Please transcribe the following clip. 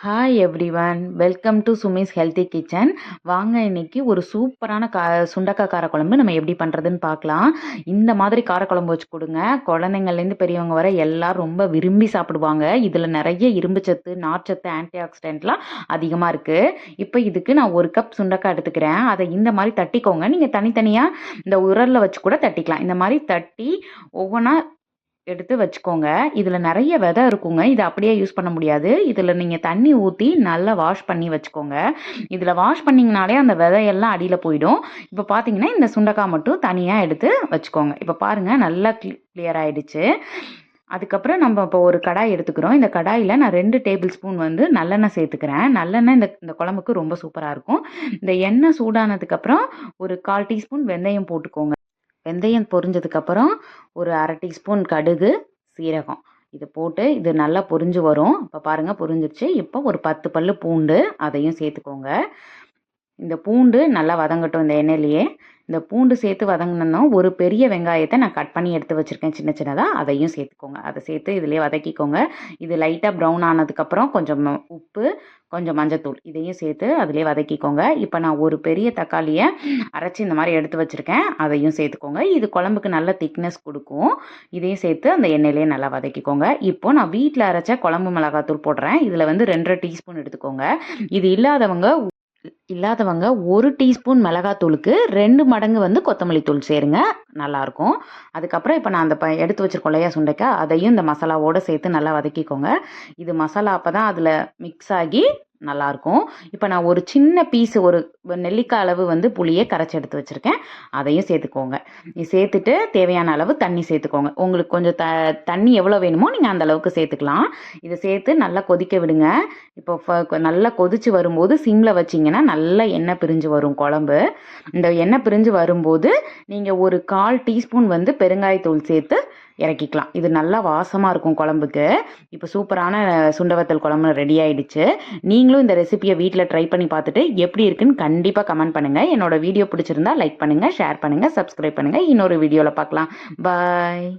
Hi everyone, welcome to Sumi's healthy kitchen. வாங்க இன்னைக்கு ஒரு சூப்பரான சுண்டக்காய் காரக்குழம்பு நம்ம எப்படி பண்ணுறதுன்னு பார்க்கலாம். இந்த மாதிரி காரக்குழம்பு வச்சு கொடுங்க, குழந்தைங்கள்லேருந்து பெரியவங்க வர எல்லாரும் ரொம்ப விரும்பி சாப்பிடுவாங்க. இதில் நிறைய இரும்பு சத்து, நார்ச்சத்து, ஆன்டி ஆக்சிடென்ட்லாம் அதிகமாக இருக்குது. இப்போ இதுக்கு நான் 1 கப் சுண்டக்காய் எடுத்துக்கிறேன். அதை இந்த மாதிரி தட்டிக்கோங்க. நீங்கள் தனித்தனியாக இந்த உரலில் வச்சு கூட தட்டிக்கலாம். இந்த மாதிரி தட்டி ஒவ்வொன்றா எடுத்து வச்சுக்கோங்க. இதில் நிறைய விதை இருக்குங்க. இதை அப்படியே யூஸ் பண்ண முடியாது. இதில் நீங்கள் தண்ணி ஊற்றி நல்லா வாஷ் பண்ணி வச்சுக்கோங்க. இதில் வாஷ் பண்ணிங்கனாலே அந்த விதையெல்லாம் அடியில் போயிடும். இப்போ பார்த்தீங்கன்னா இந்த சுண்டைக்காய் மட்டும் தனியாக எடுத்து வச்சுக்கோங்க. இப்போ பாருங்கள், நல்லா கிளியர் ஆகிடுச்சு. அதுக்கப்புறம் நம்ம இப்போ ஒரு கடாய் எடுத்துக்கிறோம். இந்த கடாயில் நான் 2 டேபிள் ஸ்பூன் வந்து நல்லெண்ணெய் சேர்த்துக்கிறேன். நல்லெண்ணெய் இந்த குழம்புக்கு ரொம்ப சூப்பராக இருக்கும். இந்த எண்ணெய் சூடானதுக்கப்புறம் ஒரு 1/4 டீஸ்பூன் வெந்தயம் போட்டுக்கோங்க. வெந்தயம் பொரிஞ்சதுக்கப்புறம் ஒரு 1/2 டீஸ்பூன் கடுகு, சீரகம் இது போட்டு இது நல்லா பொரிஞ்சு வரும். இப்போ பாருங்கள் பொரிஞ்சிருச்சு. இப்போ ஒரு 10 பல்லு பூண்டு அதையும் சேர்த்துக்கோங்க. இந்த பூண்டு நல்லா வதங்கட்டும் இந்த எண்ணெயிலேயே. இந்த பூண்டு சேர்த்து வதங்கினோம். ஒரு பெரிய வெங்காயத்தை நான் கட் பண்ணி எடுத்து வச்சுருக்கேன் சின்ன சின்னதாக, அதையும் சேர்த்துக்கோங்க. அதை சேர்த்து இதிலே வதக்கிக்கோங்க. இது லைட்டாக ப்ரௌன் ஆனதுக்கப்புறம் கொஞ்சம் உப்பு, கொஞ்சம் மஞ்சத்தூள் இதையும் சேர்த்து அதிலே வதக்கிக்கோங்க. இப்போ நான் ஒரு பெரிய தக்காளியை அரைச்சி இந்த மாதிரி எடுத்து வச்சுருக்கேன், அதையும் சேர்த்துக்கோங்க. இது குழம்புக்கு நல்ல திக்னஸ் கொடுக்கும். இதையும் சேர்த்து அந்த எண்ணெயிலே நல்லா வதக்கிக்கோங்க. இப்போ நான் வீட்டில் அரைச்ச குழம்பு மிளகாத்தூள் போடுறேன். இதில் வந்து 2 டீஸ்பூன் எடுத்துக்கோங்க. இது இல்லாதவங்க 1 டீஸ்பூன் மிளகாத்தூளுக்கு 2 மடங்கு வந்து கொத்தமல்லி தூள் சேருங்க, நல்லாயிருக்கும். அதுக்கப்புறம் இப்போ நான் அந்த எடுத்து வச்சுருக்கோம் இல்லையா சுண்டைக்காய், அதையும் இந்த மசாலாவோடு சேர்த்து நல்லா வதக்கிக்கோங்க. இது மசாலா அப்போ தான் அதில் மிக்ஸ் ஆகி நல்லாயிருக்கும். இப்போ நான் ஒரு சின்ன பீஸு, ஒரு நெல்லிக்காய் அளவு வந்து புளியை கரைச்சி எடுத்து வச்சுருக்கேன், அதையும் சேர்த்துக்கோங்க. சேர்த்துட்டு தேவையான அளவு தண்ணி சேர்த்துக்கோங்க. உங்களுக்கு கொஞ்சம் தண்ணி எவ்வளோ வேணுமோ நீங்கள் அந்த அளவுக்கு சேர்த்துக்கலாம். இதை சேர்த்து நல்லா கொதிக்க விடுங்க. இப்போ நல்லா கொதித்து வரும்போது சிம்மில் வச்சிங்கன்னா நல்லா எண்ணெய் பிரிஞ்சு வரும் குழம்பு. இந்த எண்ணெய் பிரிஞ்சு வரும்போது நீங்கள் ஒரு 1/4 டீஸ்பூன் வந்து பெருங்காயத்தூள் சேர்த்து இறக்கிக்கலாம். இது நல்லா வாசமாக இருக்கும் குழம்புக்கு. இப்போ சூப்பரான சுண்டவத்தல் குழம்பு ரெடி ஆகிடுச்சு. நீங்களும் இந்த ரெசிபியை வீட்டில் ட்ரை பண்ணி பார்த்துட்டு எப்படி இருக்குன்னு கண்டிப்பாக கமெண்ட் பண்ணுங்கள். என்னோட வீடியோ பிடிச்சிருந்தா லைக் பண்ணுங்கள், ஷேர் பண்ணுங்கள், சப்ஸ்கிரைப் பண்ணுங்கள். இன்னொரு வீடியோவில் பார்க்கலாம். பாய்.